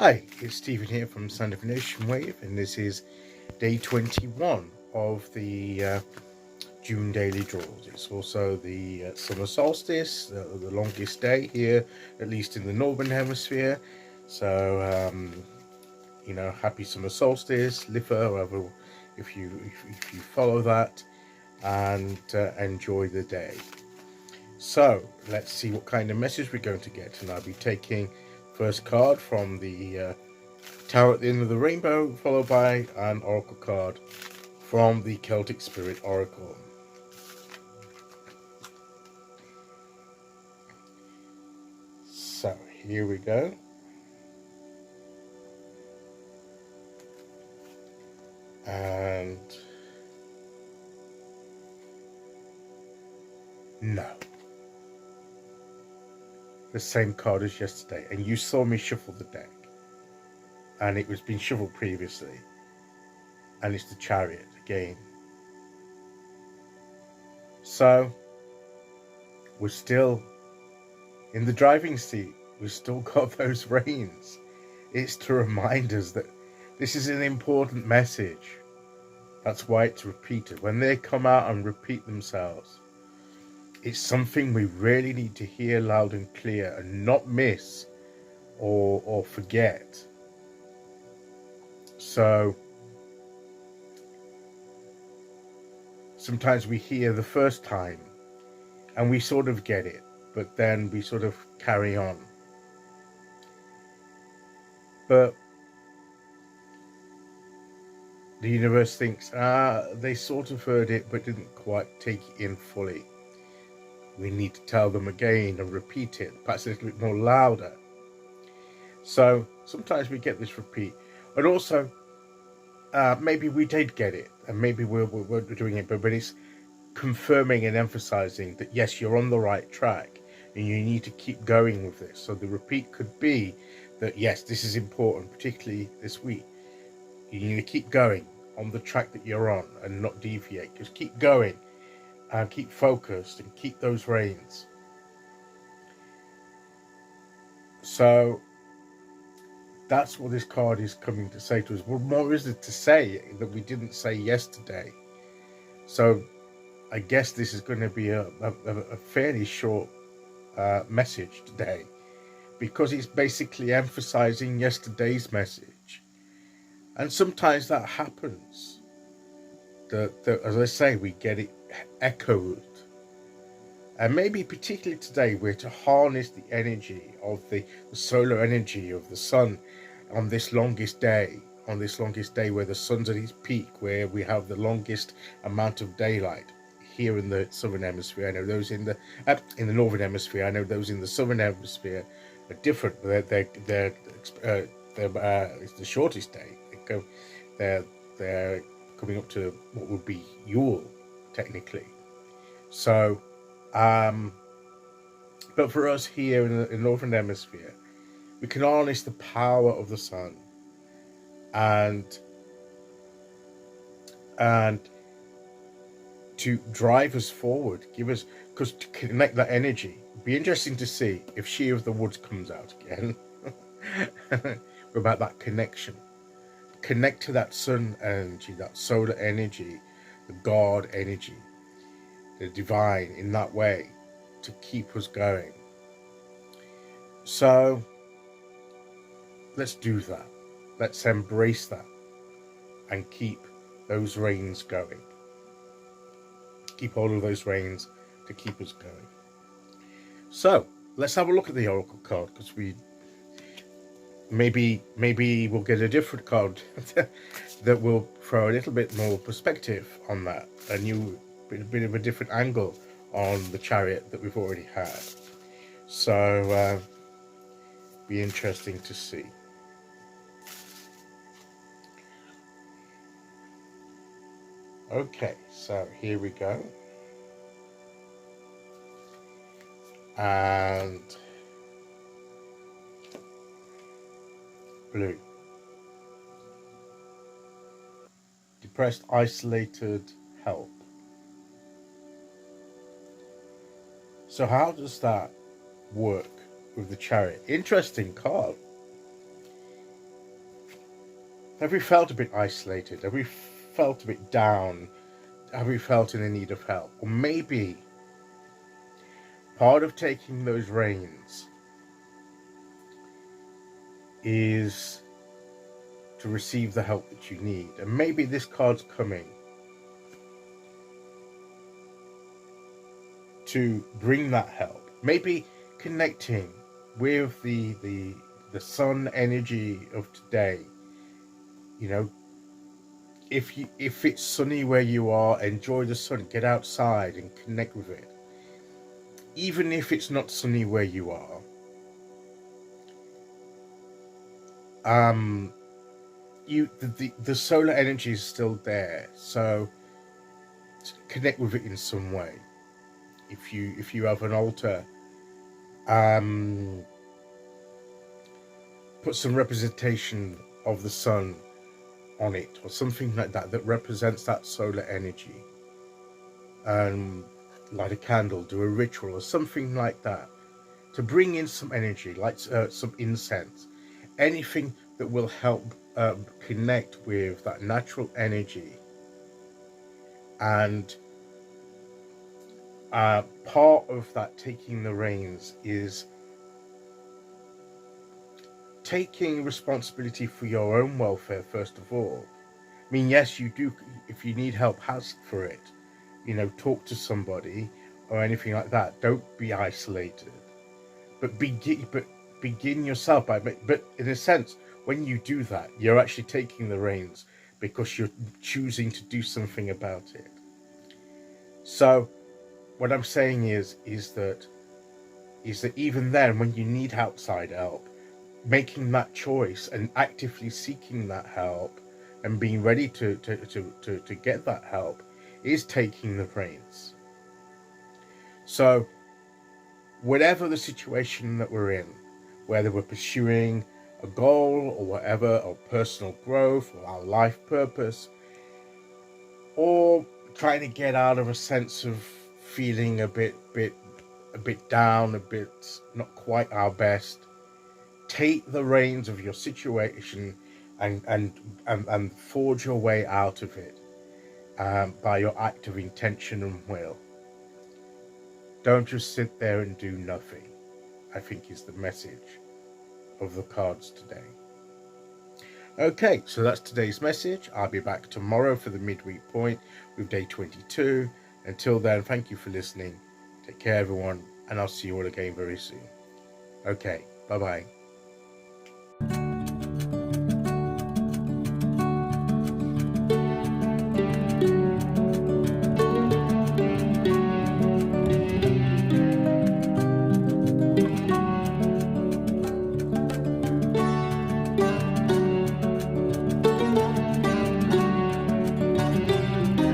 Hi, it's Stephen here from Sound of Nation Wave, and this is day 21 of the June daily draws. It's also the summer solstice, the longest day here, at least in the northern hemisphere. So, happy summer solstice, Lifa, whatever, if you follow that, and enjoy the day. So let's see what kind of message we're going to get, and I'll be taking first card from the Tower at the End of the Rainbow, followed by an Oracle card from the Celtic Spirit Oracle. So here we go. And no. The same card as yesterday. And you saw me shuffle the deck. And it was being shuffled previously. And it's the Chariot again. So we're still in the driving seat. We've still got those reins. It's to remind us that this is an important message. That's why it's repeated. When they come out and repeat themselves, it's something we really need to hear loud and clear and not miss or forget. So sometimes we hear the first time and we sort of get it, but then we sort of carry on. But the universe thinks, they sort of heard it but didn't quite take it in fully. We need to tell them again and repeat it, perhaps a little bit more louder. So sometimes we get this repeat. And also, maybe we did get it, and maybe we're doing it, but it's confirming and emphasizing that, yes, you're on the right track, and you need to keep going with this. So the repeat could be that, yes, this is important, particularly this week. You need to keep going on the track that you're on and not deviate. Just keep going and keep focused and keep those reins. So that's what this card is coming to say to us. What more is it to say that we didn't say yesterday? So I guess this is going to be a fairly short message today, because it's basically emphasizing yesterday's message. And sometimes that happens. That as I say, we get it echoed. And maybe particularly today, we're to harness the energy of the solar energy of the sun on this longest day, where the sun's at its peak, where we have the longest amount of daylight here in the southern hemisphere. I know those in the northern hemisphere. I know those in the southern hemisphere are different. It's the shortest day. They're coming up to what would be Yule, technically. So, but for us here in the northern hemisphere, we can harness the power of the sun and to drive us forward, because to connect that energy. It'd be interesting to see if She of the Woods comes out again. About that connection. Connect to that sun energy, that solar energy, the God energy, the divine, in that way, to keep us going. So let's do that. Let's embrace that and keep those reins going. Keep hold of those reins to keep us going. So let's have a look at the Oracle card, because maybe we'll get a different card that will throw a little bit more perspective on that, a bit of a different angle on the Chariot that we've already had. So be interesting to see. Okay, so here we go. And blue. Depressed, isolated, help. So how does that work with the Chariot? Interesting card. Have you felt a bit isolated? Have you felt a bit down? Have you felt in the need of help? Or maybe part of taking those reins is to receive the help that you need. And maybe this card's coming to bring that help. Maybe connecting with the sun energy of today. You know, if it's sunny where you are, enjoy the sun, get outside and connect with it. Even if it's not sunny where you are, the solar energy is still there, so connect with it in some way. If you have an altar, put some representation of the sun on it or something like that that represents that solar energy. Light a candle, do a ritual or something like that to bring in some energy, like some incense, anything that will help connect with that natural energy. And part of that taking the reins is taking responsibility for your own welfare first of all. I mean, yes, you do. If you need help, ask for it. You know, talk to somebody or anything like that. Don't be isolated, but begin yourself by. But in a sense, when you do that, you're actually taking the reins because you're choosing to do something about it. So, what I'm saying is that even then, when you need outside help, making that choice and actively seeking that help and being ready to get that help is taking the reins. So whatever the situation that we're in, whether we're pursuing a goal or whatever, or personal growth or our life purpose, or trying to get out of a sense of feeling a bit down, a bit not quite our best, take the reins of your situation and forge your way out of it by your active intention and will. Don't just sit there and do nothing, I think is the message of the cards today. Okay, so that's today's message. I'll be back tomorrow for the midweek point with day 22. Until then, thank you for listening. Take care, everyone, and I'll see you all again very soon. Okay, bye-bye.